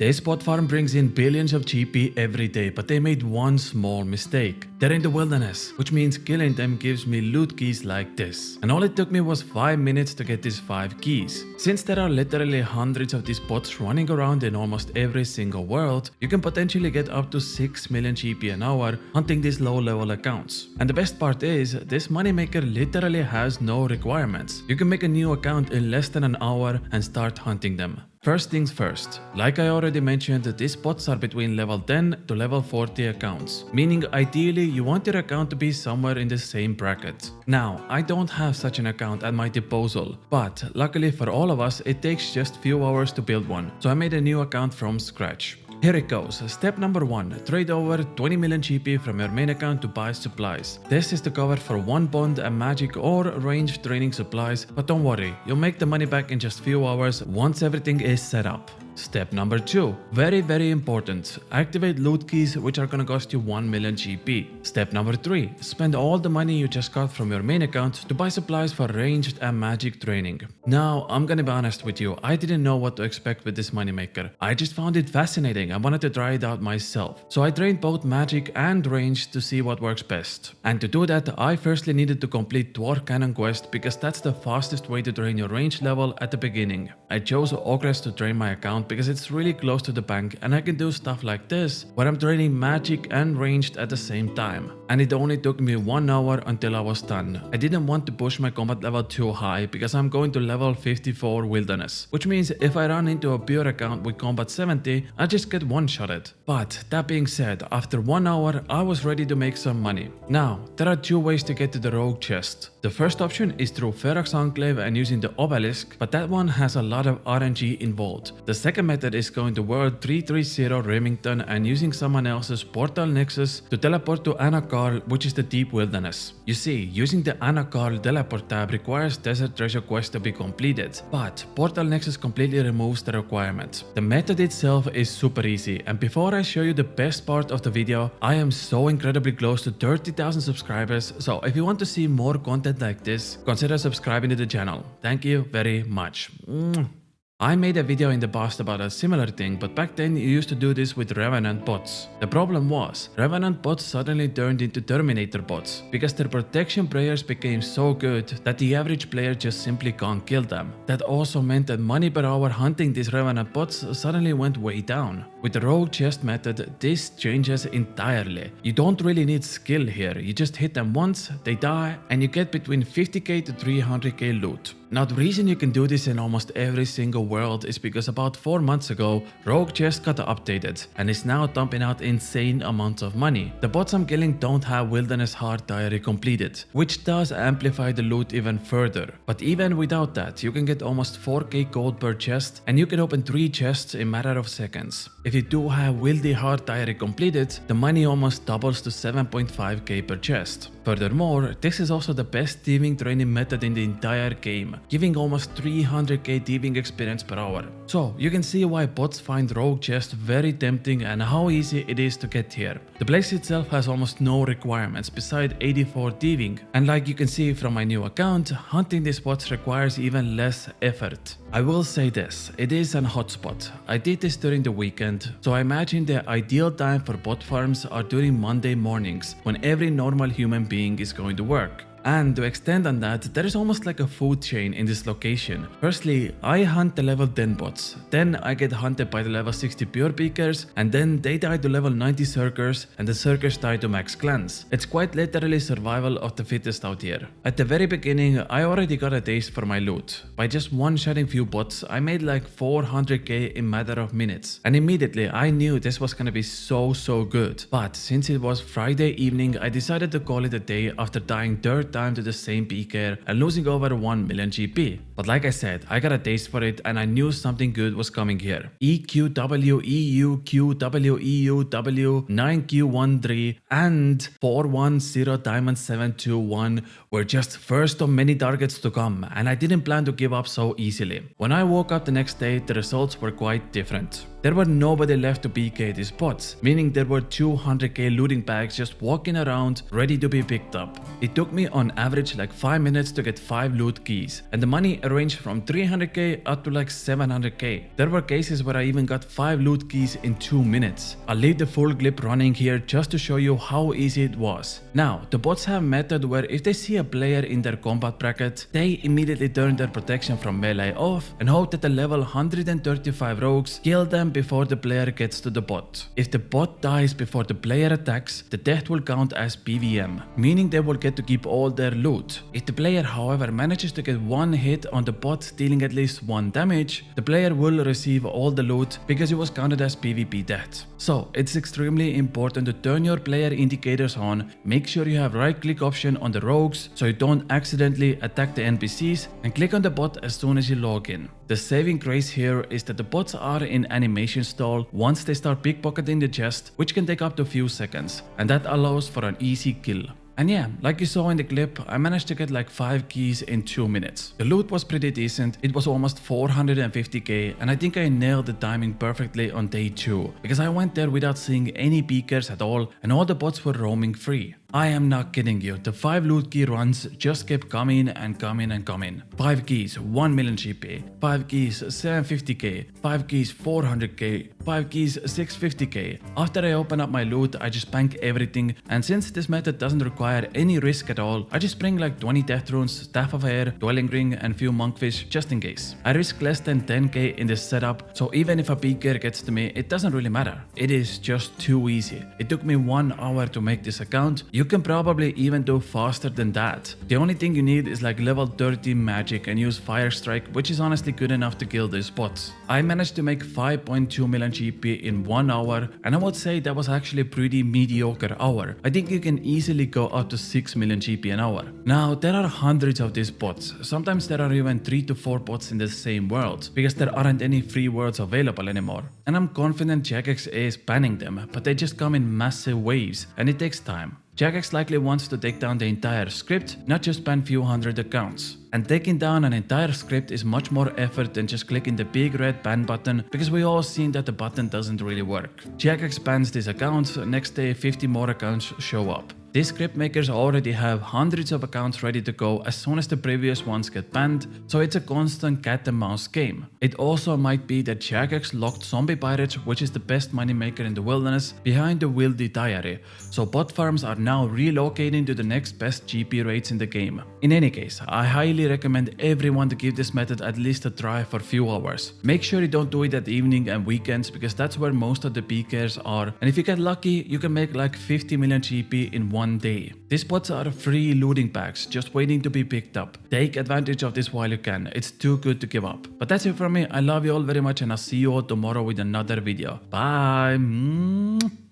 This bot farm brings in billions of GP every day, but they made one small mistake. They're in the wilderness, which means killing them gives me loot keys like this. And all it took me was 5 minutes to get these 5 keys. Since there are literally hundreds of these bots running around in almost every single world, you can potentially get up to 6 million GP an hour hunting these low level accounts. And the best part is, this moneymaker literally has no requirements. You can make a new account in less than an hour and start hunting them. First things first, like I already mentioned, these bots are between level 10 to level 40 accounts, meaning ideally you want your account to be somewhere in the same bracket. Now, I don't have such an account at my disposal, but luckily for all of us it takes just few hours to build one, so I made a new account from scratch. Here it goes. Step number 1. Trade over 20 million GP from your main account to buy supplies. This is to cover for one bond, a magic or ranged training supplies, but don't worry, you'll make the money back in just few hours once everything is set up. Step number 2. Very important. Activate loot keys which are gonna cost you 1 million GP. Step number 3. Spend all the money you just got from your main account to buy supplies for ranged and magic training. Now, I'm gonna be honest with you, I didn't know what to expect with this moneymaker. I just found it fascinating and wanted to try it out myself. So I trained both magic and ranged to see what works best. And to do that, I firstly needed to complete Dwarf Cannon quest because that's the fastest way to train your range level at the beginning. I chose Ogress to train my account because it's really close to the bank and I can do stuff like this where I'm training magic and ranged at the same time. And it only took me 1 hour until I was done. I didn't want to push my combat level too high because I'm going to level 54 wilderness, which means if I run into a pure account with combat 70, I just get one-shotted. But that being said, after 1 hour I was ready to make some money. Now, there are 2 ways to get to the rogue chest. The first option is through Ferox Enclave and using the obelisk, but that one has a lot of RNG involved. The second method is going to World 330 Remington and using someone else's Portal Nexus to teleport to Anakarl, which is the deep wilderness. You see, using the Anakarl teleport tab requires Desert Treasure quest to be completed, but Portal Nexus completely removes the requirement. The method itself is super easy, and before I show you the best part of the video, I am so incredibly close to 30,000 subscribers, so if you want to see more content like this, consider subscribing to the channel. Thank you very much. I made a video in the past about a similar thing, but back then you used to do this with Revenant bots. The problem was, Revenant bots suddenly turned into Terminator bots, because their protection prayers became so good that the average player just simply can't kill them. That also meant that money per hour hunting these Revenant bots suddenly went way down. With the rogue chest method, this changes entirely. You don't really need skill here, you just hit them once, they die, and you get between 50k to 300k loot. Now the reason you can do this in almost every single world is because about 4 months ago, Rogue Chest got updated and is now dumping out insane amounts of money. The bots I'm killing don't have Wilderness Heart Diary completed, which does amplify the loot even further. But even without that, you can get almost 4k gold per chest and you can open 3 chests in a matter of seconds. If you do have Wildy Heart Diary completed, the money almost doubles to 7.5k per chest. Furthermore, this is also the best thieving training method in the entire game, giving almost 300k thieving experience per hour. So you can see why bots find Rogue Chest very tempting and how easy it is to get here. The place itself has almost no requirements beside 84 thieving, and like you can see from my new account, hunting these bots requires even less effort. I will say this, it is an hotspot. I did this during the weekend, so I imagine the ideal time for bot farms are during Monday mornings when every normal human being is going to work. And to extend on that, there is almost like a food chain in this location. Firstly, I hunt the level 10 bots, then I get hunted by the level 60 pure peakers, and then they die to level 90 Circers, and the Circers die to max clans. It's quite literally survival of the fittest out here. At the very beginning, I already got a taste for my loot. By just one-shotting few bots, I made like 400k in a matter of minutes. And immediately, I knew this was gonna be so good. But since it was Friday evening, I decided to call it a day after dying third time to the same PK and losing over 1 million GP. But like I said, I got a taste for it and I knew something good was coming here. EQW, EU, QW, EUW, 9Q13 and 410 Diamond 721 were just first of many targets to come, and I didn't plan to give up so easily. When I woke up the next day, the results were quite different. There were nobody left to PK these bots, meaning there were 200k looting bags just walking around ready to be picked up. It took me on average like 5 minutes to get 5 loot keys, and the money ranged from 300k up to like 700k. There were cases where I even got 5 loot keys in 2 minutes. I'll leave the full clip running here just to show you how easy it was. Now, the bots have a method where if they see a player in their combat bracket, they immediately turn their protection from melee off and hope that the level 135 rogues kill them before the player gets to the bot. If the bot dies before the player attacks, the death will count as PVM, meaning they will get to keep all their loot. If the player, however, manages to get one hit on the bot dealing at least 1 damage, the player will receive all the loot because it was counted as PvP death. So it's extremely important to turn your player indicators on, make sure you have right click option on the rogues so you don't accidentally attack the NPCs, and click on the bot as soon as you log in. The saving grace here is that the bots are in animation stall once they start pickpocketing the chest, which can take up to a few seconds, and that allows for an easy kill. And yeah, like you saw in the clip, I managed to get like 5 keys in 2 minutes. The loot was pretty decent, it was almost 450k, and I think I nailed the timing perfectly on day 2, because I went there without seeing any peekers at all, and all the bots were roaming free. I am not kidding you, the 5 loot key runs just kept coming and coming and coming. 5 keys, 1 million GP, 5 keys, 750k, 5 keys, 400k, 5 keys, 650k. After I open up my loot, I just bank everything, and since this method doesn't require any risk at all, I just bring like 20 death runes, staff of air, dwelling ring, and few monkfish just in case. I risk less than 10k in this setup, so even if a peeker gets to me, it doesn't really matter. It is just too easy. It took me 1 hour to make this account. You can probably even do faster than that. The only thing you need is like level 30 magic and use fire strike, which is honestly good enough to kill these bots. I managed to make 5.2 million GP in 1 hour, and I would say that was actually a pretty mediocre hour. I think you can easily go up to 6 million GP an hour. Now there are hundreds of these bots. Sometimes there are even 3 to 4 bots in the same world, because there aren't any free worlds available anymore. And I'm confident Jagex is banning them, but they just come in massive waves and it takes time. Jagex likely wants to take down the entire script, not just ban few hundred accounts. And taking down an entire script is much more effort than just clicking the big red ban button, because we all seen that the button doesn't really work. Jagex bans these accounts, next day 50 more accounts show up. These script makers already have hundreds of accounts ready to go as soon as the previous ones get banned, so it's a constant cat and mouse game. It also might be that Jagex locked zombie pirates, which is the best moneymaker in the wilderness, behind the Wildy diary, so bot farms are now relocating to the next best GP rates in the game. In any case, I highly recommend everyone to give this method at least a try for a few hours. Make sure you don't do it at evening and weekends, because that's where most of the PKers are, and if you get lucky, you can make like 50 million GP in 1 day. These bots are free looting packs just waiting to be picked up. Take advantage of this while you can, it's too good to give up. But that's it from me, I love you all very much and I'll see you all tomorrow with another video. Bye!